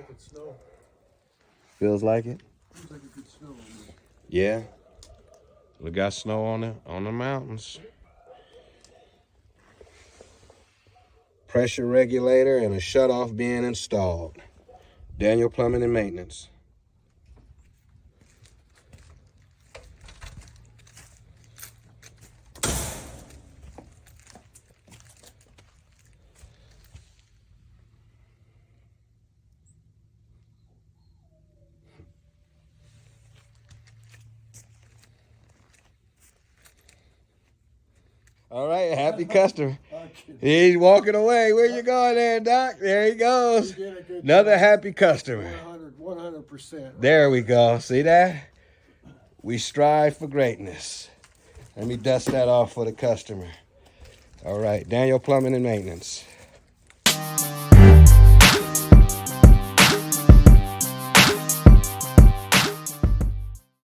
like it's snow. Feels like it? Feels like it could snow. Yeah. We got snow on the mountains. Pressure regulator and a shutoff being installed. Daniel Plumbing and Maintenance. All right, happy customer. He's walking away. Where you going there, Doc? There he goes. Another happy customer. 100%. There we go. See that? We strive for greatness. Let me dust that off for the customer. All right, Daniel Plumbing and Maintenance.